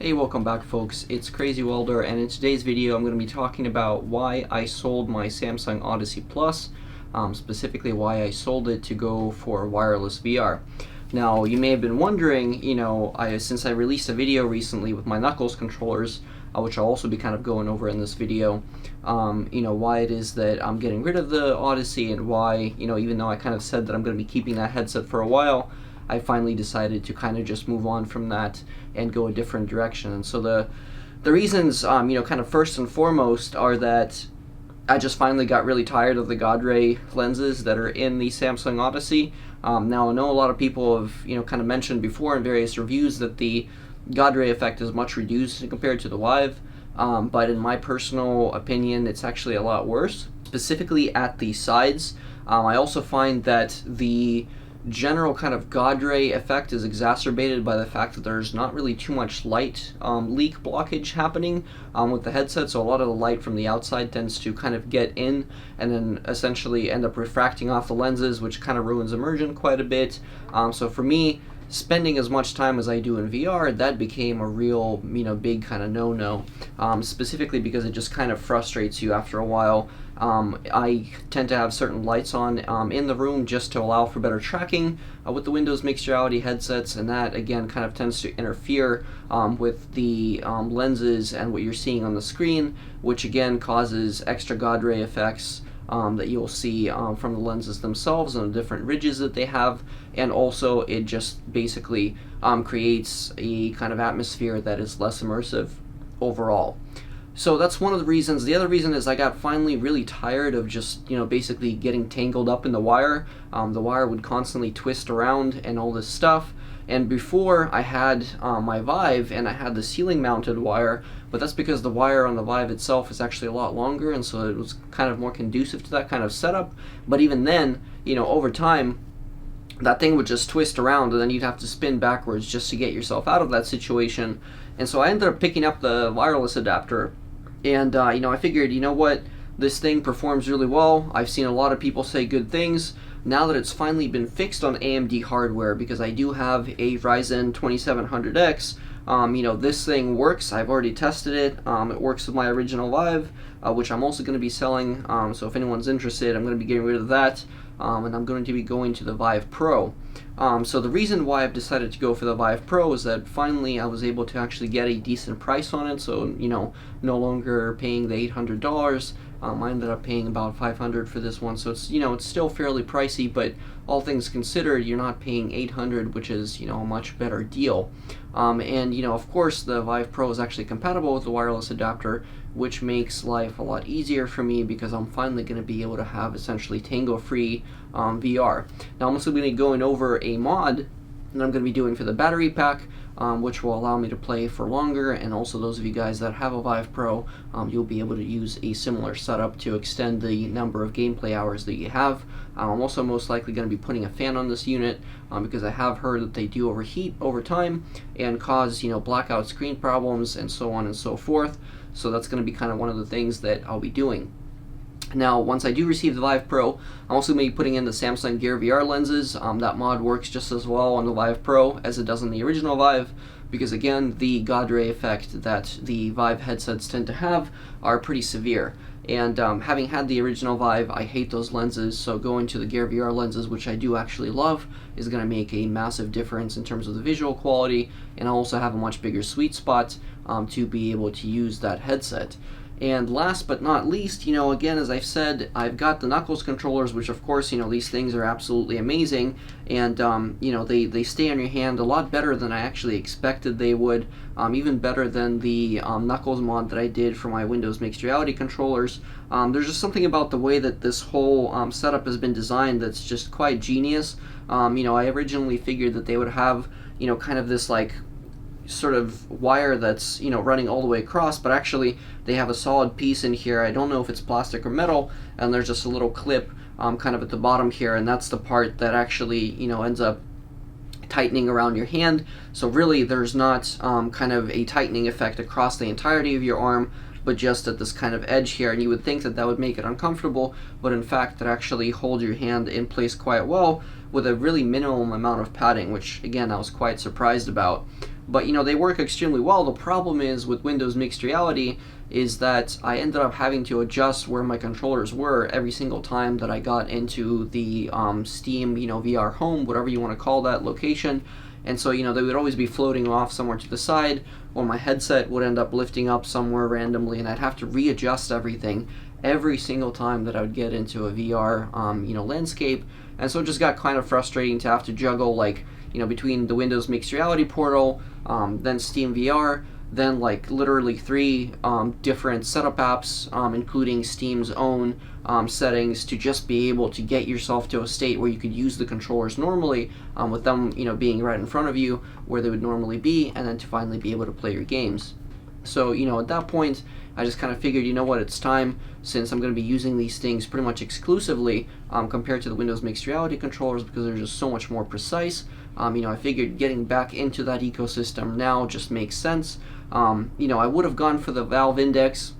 Hey, welcome back folks, it's Crazy Welder, and in today's video I'm going to be talking about why I sold my Samsung Odyssey Plus, specifically why I sold it to go for wireless VR. Now, you may have been wondering, since I released a video recently with my Knuckles controllers, which I'll also be kind of going over in this video, why it is that I'm getting rid of the Odyssey and why, even though I kind of said that I'm going to be keeping that headset for a while, I finally decided to kind of just move on from that and go a different direction. And so the reasons, kind of first and foremost, are that I just finally got really tired of the God ray lenses that are in the Samsung Odyssey. Now, I know a lot of people have, kind of mentioned before in various reviews that the God ray effect is much reduced compared to the Vive, but in my personal opinion, it's actually a lot worse, specifically at the sides. I also find that the general kind of God ray effect is exacerbated by the fact that there's not really too much light leak blockage happening with the headset, so a lot of the light from the outside tends to kind of get in and then essentially end up refracting off the lenses, which kind of ruins immersion quite a bit. So for me, spending as much time as I do in VR, that became a real, big kind of no-no, specifically because it just kind of frustrates you after a while. I tend to have certain lights on in the room just to allow for better tracking with the Windows mixed reality headsets, and that again kind of tends to interfere with the lenses and what you're seeing on the screen, which again causes extra God ray effects that you'll see from the lenses themselves and the different ridges that they have, and also it just basically creates a kind of atmosphere that is less immersive overall. So that's one of the reasons. The other reason is I got finally really tired of just, basically getting tangled up in the wire. The wire would constantly twist around and all this stuff. And before I had my Vive and I had the ceiling mounted wire, but that's because the wire on the Vive itself is actually a lot longer, and so it was kind of more conducive to that kind of setup. But even then, over time, that thing would just twist around and then you'd have to spin backwards just to get yourself out of that situation. And so I ended up picking up the wireless adapter, and I figured, what, this thing performs really well. I've seen a lot of people say good things. Now that it's finally been fixed on AMD hardware, because I do have a Ryzen 2700X, this thing works. I've already tested it. It works with my original Vive, which I'm also going to be selling. So if anyone's interested, I'm going to be getting rid of that, and I'm going to be going to the Vive Pro. So the reason why I've decided to go for the Vive Pro is that finally I was able to actually get a decent price on it. So no longer paying the $800. I ended up paying about $500 for this one, so it's it's still fairly pricey, but all things considered, you're not paying $800, which is a much better deal. And of course, the Vive Pro is actually compatible with the wireless adapter, which makes life a lot easier for me because I'm finally going to be able to have essentially tango-free VR. Now I'm also going to be going over a mod that I'm going to be doing for the battery pack, which will allow me to play for longer, and also those of you guys that have a Vive Pro, you'll be able to use a similar setup to extend the number of gameplay hours that you have. I'm also most likely going to be putting a fan on this unit because I have heard that they do overheat over time and cause blackout screen problems and so on and so forth. So that's going to be kind of one of the things that I'll be doing. Now, once I do receive the Vive Pro, I'm also going to be putting in the Samsung Gear VR lenses. That mod works just as well on the Vive Pro as it does on the original Vive, because again, the God ray effect that the Vive headsets tend to have are pretty severe. And having had the original Vive, I hate those lenses, so going to the Gear VR lenses, which I do actually love, is going to make a massive difference in terms of the visual quality, and I'll also have a much bigger sweet spot to be able to use that headset. And last but not least, again, as I've said, I've got the Knuckles controllers, which of course, these things are absolutely amazing, and they stay on your hand a lot better than I actually expected they would, even better than the Knuckles mod that I did for my Windows mixed reality controllers. There's just something about the way that this whole setup has been designed that's just quite genius. I originally figured that they would have, kind of this like sort of wire that's running all the way across, but actually they have a solid piece in here. I don't know if it's plastic or metal, and there's just a little clip kind of at the bottom here, and that's the part that actually ends up tightening around your hand. So really there's not kind of a tightening effect across the entirety of your arm, but just at this kind of edge here, and you would think that that would make it uncomfortable, but in fact it actually holds your hand in place quite well with a really minimum amount of padding, which again I was quite surprised about. but they work extremely well. The problem is with Windows Mixed Reality is that I ended up having to adjust where my controllers were every single time that I got into the Steam, VR home, whatever you want to call that location. And so, they would always be floating off somewhere to the side, or my headset would end up lifting up somewhere randomly, and I'd have to readjust everything every single time that I would get into a VR, landscape. And so it just got kind of frustrating to have to juggle, between the Windows Mixed Reality portal, then Steam VR, then literally 3 different setup apps, including Steam's own settings, to just be able to get yourself to a state where you could use the controllers normally, with them being right in front of you where they would normally be, and then to finally be able to play your games. So at that point I just kind of figured, it's time, since I'm going to be using these things pretty much exclusively compared to the Windows Mixed Reality controllers, because they're just so much more precise. I figured getting back into that ecosystem now just makes sense. I would have gone for the Valve Index,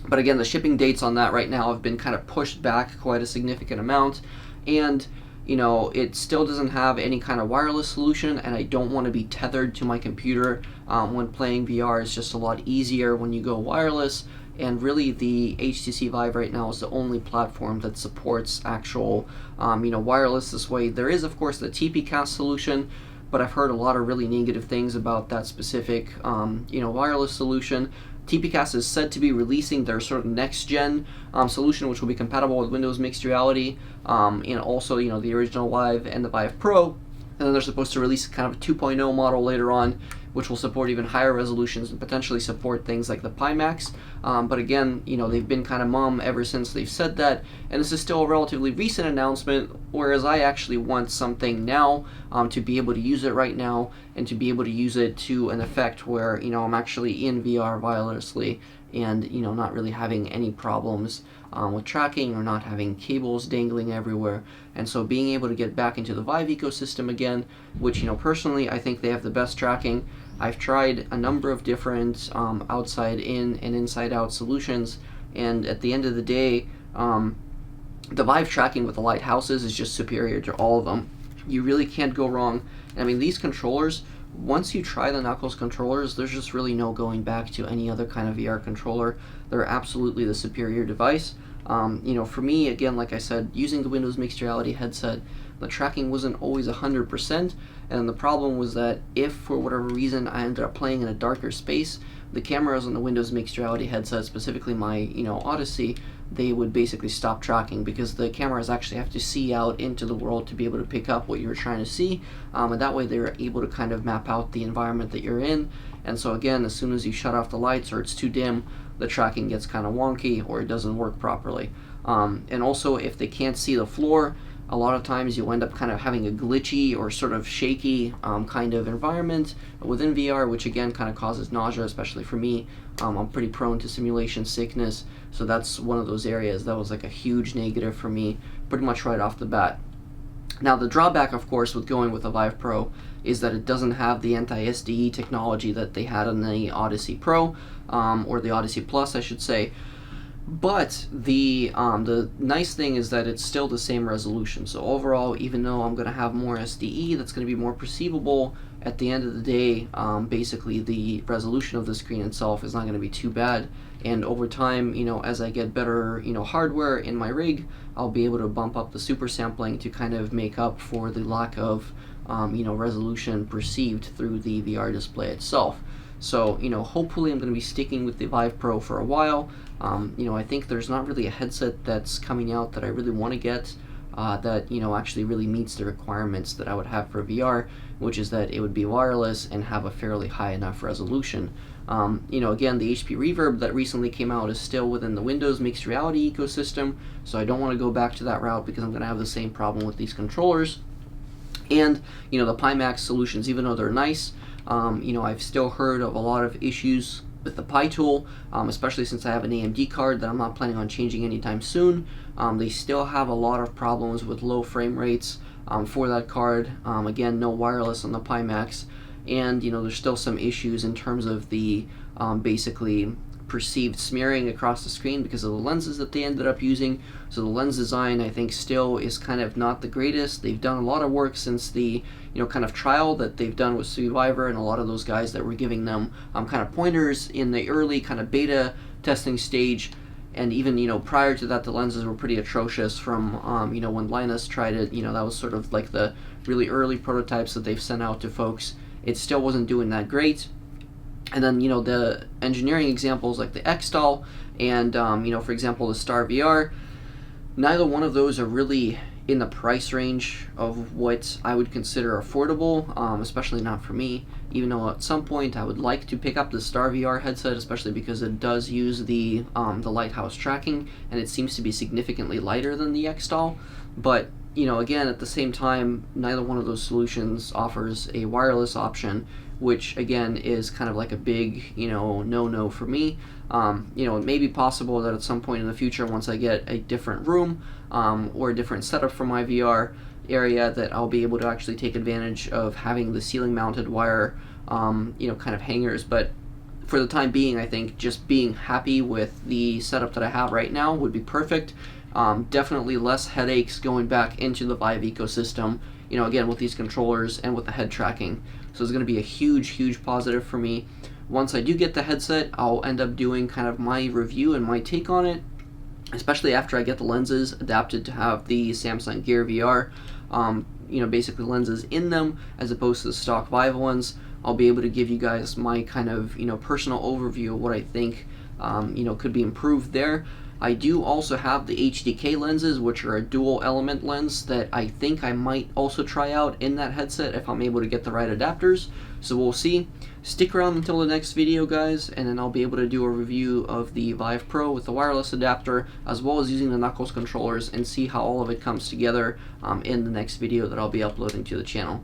but again, the shipping dates on that right now have been kind of pushed back quite a significant amount, and it still doesn't have any kind of wireless solution, and I don't want to be tethered to my computer when playing VR. It's just a lot easier when you go wireless, and really the HTC Vive right now is the only platform that supports actual wireless this way. There is, of course, the TPcast solution, but I've heard a lot of really negative things about that specific wireless solution. TPcast is said to be releasing their sort of next-gen solution, which will be compatible with Windows Mixed Reality, and also the original Vive and the Vive Pro. And then they're supposed to release kind of a 2.0 model later on, which will support even higher resolutions and potentially support things like the Pimax. But again, they've been kind of mum ever since they've said that, and this is still a relatively recent announcement, whereas I actually want something now to be able to use it right now, and to be able to use it to an effect where I'm actually in VR wirelessly, and not really having any problems with tracking, or not having cables dangling everywhere. And so being able to get back into the Vive ecosystem again, which personally I think they have the best tracking. I've tried a number of different outside in and inside out solutions, and at the end of the day, the Vive tracking with the lighthouses is just superior to all of them. You really can't go wrong. I mean, these controllers, once you try the Knuckles controllers, there's just really no going back to any other kind of VR controller. They're absolutely the superior device. For me, again, like I said, using the Windows Mixed Reality headset, the tracking wasn't always 100%, and the problem was that if, for whatever reason, I ended up playing in a darker space, the cameras on the Windows Mixed Reality headset, specifically my, Odyssey, they would basically stop tracking, because the cameras actually have to see out into the world to be able to pick up what you're trying to see, and that way they're able to kind of map out the environment that you're in. And so again, as soon as you shut off the lights or it's too dim, the tracking gets kind of wonky, or it doesn't work properly. And also, if they can't see the floor, a lot of times you'll end up kind of having a glitchy or sort of shaky kind of environment within VR, which again kind of causes nausea, especially for me. I'm pretty prone to simulation sickness, so that's one of those areas that was like a huge negative for me pretty much right off the bat. Now, the drawback, of course, with going with the Vive Pro is that it doesn't have the anti-SDE technology that they had on the Odyssey Pro, or the Odyssey Plus, I should say. But the nice thing is that it's still the same resolution. So overall, even though I'm going to have more SDE, that's going to be more perceivable, at the end of the day, basically the resolution of the screen itself is not going to be too bad. And over time, as I get better, hardware in my rig, I'll be able to bump up the super sampling to kind of make up for the lack of, resolution perceived through the VR display itself. So, hopefully I'm going to be sticking with the Vive Pro for a while. I think there's not really a headset that's coming out that I really want to get that, actually really meets the requirements that I would have for VR, which is that it would be wireless and have a fairly high enough resolution. Again, the HP Reverb that recently came out is still within the Windows Mixed Reality ecosystem, so I don't want to go back to that route, because I'm going to have the same problem with these controllers. And, the Pimax solutions, even though they're nice, I've still heard of a lot of issues with the Pi tool, especially since I have an AMD card that I'm not planning on changing anytime soon. They still have a lot of problems with low frame rates for that card. Again, no wireless on the Pimax, and there's still some issues in terms of the basically perceived smearing across the screen because of the lenses that they ended up using. So the lens design, I think, still is kind of not the greatest. They've done a lot of work since the kind of trial that they've done with Vive, and a lot of those guys that were giving them kind of pointers in the early kind of beta testing stage. And even prior to that, the lenses were pretty atrocious from when Linus tried it. That was sort of like the really early prototypes that they've sent out to folks. It still wasn't doing that great. And then the engineering examples like the X-Doll and for example the Star VR, neither one of those are really in the price range of what I would consider affordable, especially not for me, even though at some point I would like to pick up the Star VR headset, especially because it does use the lighthouse tracking, and it seems to be significantly lighter than the X-Doll. But again, at the same time, neither one of those solutions offers a wireless option, which again is kind of like a big no-no for me. It may be possible that at some point in the future, once I get a different room or a different setup for my VR area, that I'll be able to actually take advantage of having the ceiling mounted wire kind of hangers. But for the time being, I think just being happy with the setup that I have right now would be perfect. Definitely less headaches going back into the Vive ecosystem, again with these controllers and with the head tracking. So it's going to be a huge positive for me. Once I do get the headset, I'll end up doing kind of my review and my take on it, especially after I get the lenses adapted to have the Samsung Gear VR, basically lenses in them as opposed to the stock Vive ones. I'll be able to give you guys my kind of personal overview of what I think could be improved there. I do also have the HDK lenses, which are a dual element lens that I think I might also try out in that headset if I'm able to get the right adapters. So we'll see. Stick around until the next video, guys, and then I'll be able to do a review of the Vive Pro with the wireless adapter, as well as using the Knuckles controllers, and see how all of it comes together in the next video that I'll be uploading to the channel.